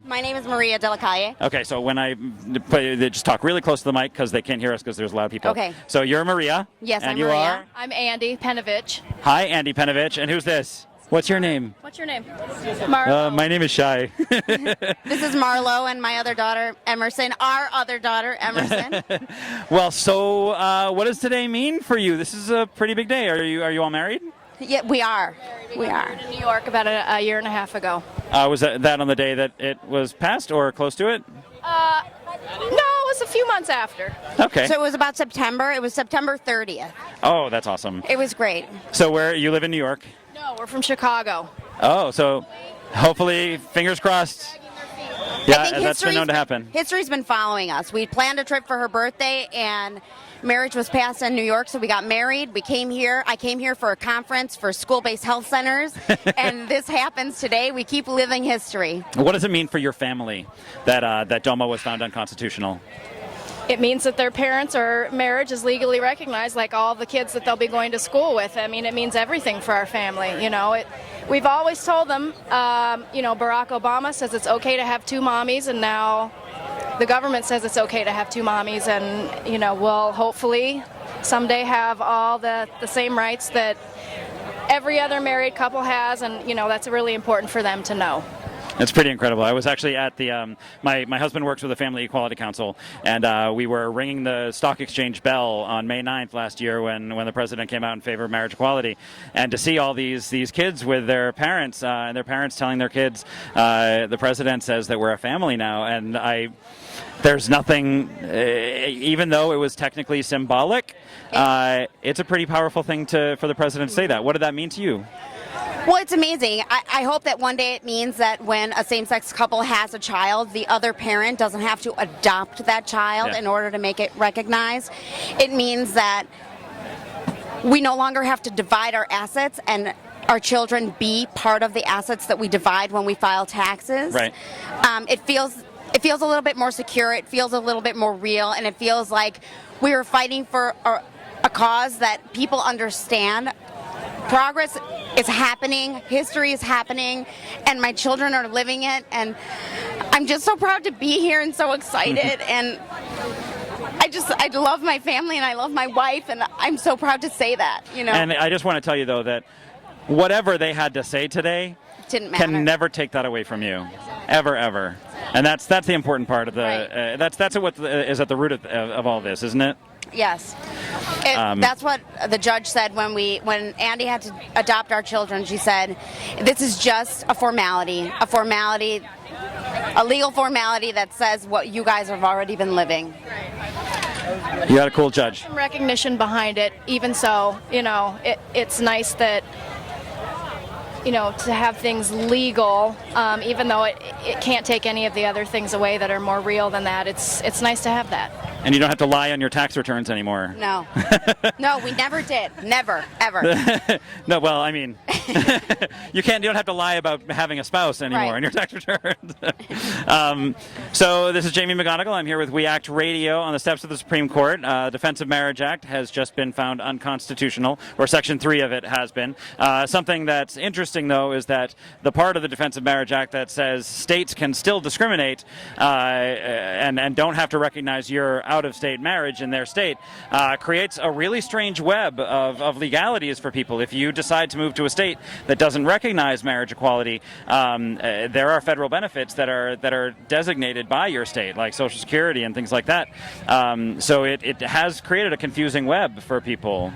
My name is Maria Delacalle. Okay, so when they just talk really close to the mic because they can't hear us because there's a lot of people. Okay. So you're Maria. Yes, and I'm you Maria. are? I'm Andy Penovich. Hi, Andy Penovich. And who's this? What's your name? What's your name? Marlo. My name is Shai. This is Marlo and my other daughter, Emerson. Our other daughter, Emerson. Well, so what does today mean for you? This is a pretty big day. Are you all married? Yeah, we are. We are. In New York about a year and a half ago. Was that on the day that it was passed or close to it? No, it was a few months after. Okay. So it was about September. It was September 30th. Oh, that's awesome. It was great. So where you live in New York? No, we're from Chicago. Oh, so hopefully, fingers crossed. Yeah, that's been known to happen. History's been following us. We planned a trip for her birthday, and marriage was passed in New York, so we got married. We came here. I came here for a conference for school-based health centers, and this happens today. We keep living history. What does it mean for your family that DOMA was found unconstitutional? It means that their parents or marriage is legally recognized, like all the kids that they'll be going to school with. I mean, it means everything for our family. You know, we've always told them, Barack Obama says it's okay to have two mommies, and now the government says it's okay to have two mommies, and, we'll hopefully someday have all the same rights that every other married couple has, and, that's really important for them to know. It's pretty incredible. I was actually at the, my husband works with the Family Equality Council, and we were ringing the stock exchange bell on May 9th last year when the president came out in favor of marriage equality. And to see all these kids with their parents, and their parents telling their kids, the president says that we're a family now, and there's nothing, even though it was technically symbolic, it's a pretty powerful thing for the president to say that. What did that mean to you? Well, it's amazing. I hope that one day it means that when a same-sex couple has a child, the other parent doesn't have to adopt that child in order to make it recognized. It means that we no longer have to divide our assets and our children be part of the assets that we divide when we file taxes. Right. It feels a little bit more secure. It feels a little bit more real, and it feels like we are fighting for a cause that people understand. Progress is happening, history is happening, and my children are living it, and I'm just so proud to be here and so excited, and I love my family and I love my wife, and I'm so proud to say that, And I just want to tell you, though, that whatever they had to say today didn't matter. Can never take that away from you, ever, ever. And that's the important part of the, Right. that's what is at the root of all this, isn't it? Yes. That's what the judge said when Andy had to adopt our children. She said, this is just a formality, a legal formality that says what you guys have already been living. You got a cool judge. Some recognition behind it. Even so, it's nice that, to have things legal, even though it can't take any of the other things away that are more real than that. It's nice to have that. And you don't have to lie on your tax returns anymore. No. No, we never did. Never, ever. No, well, I mean, you don't have to lie about having a spouse anymore on your tax returns. So this is Jamie McGonigal. I'm here with We Act Radio on the steps of the Supreme Court. Defense of Marriage Act has just been found unconstitutional, or Section 3 of it has been. Something that's interesting, though, is that the part of the Defense of Marriage Act that says states can still discriminate and don't have to recognize your out-of-state marriage in their state creates a really strange web of legalities for people. If you decide to move to a state that doesn't recognize marriage equality, there are federal benefits that are designated by your state, like Social Security and things like that. So it has created a confusing web for people.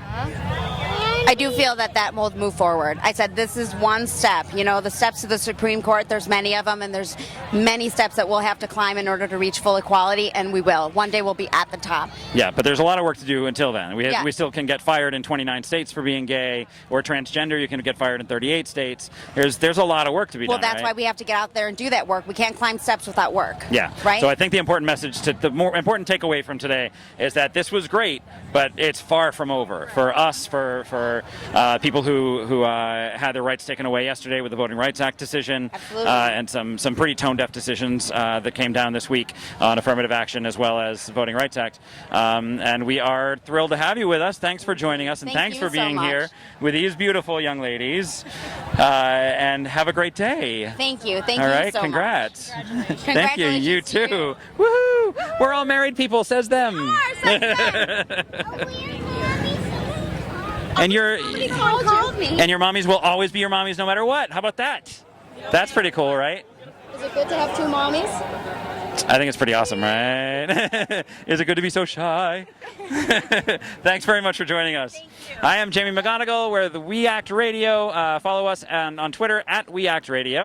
I do feel that will move forward. I said this is one step. The steps to the Supreme Court, there's many of them, and there's many steps that we'll have to climb in order to reach full equality, and we will. One day we'll be at the top. Yeah, but there's a lot of work to do until then. We still can get fired in 29 states for being gay, or transgender. You can get fired in 38 states. There's a lot of work to be done. Well, that's why we have to get out there and do that work. We can't climb steps without work. Yeah. Right? So I think the more important takeaway from today is that this was great, but it's far from over. For us, for for people who had their rights taken away yesterday with the Voting Rights Act decision, and some pretty tone-deaf decisions that came down this week on affirmative action as well as the Voting Rights Act. And we are thrilled to have you with us. Thanks for joining us, and thanks for being here with these beautiful young ladies. And have a great day. Thank you. Thank all you right, so congrats. much. Thank you. You too. Woohoo! We're all married people, says them. And your mommies will always be your mommies no matter what. How about that? That's pretty cool, right? Is it good to have two mommies? I think it's pretty awesome, right? Is it good to be so shy? Thanks very much for joining us. I am Jamie McGonigal. We're the We Act Radio. Follow us on Twitter at We Act Radio.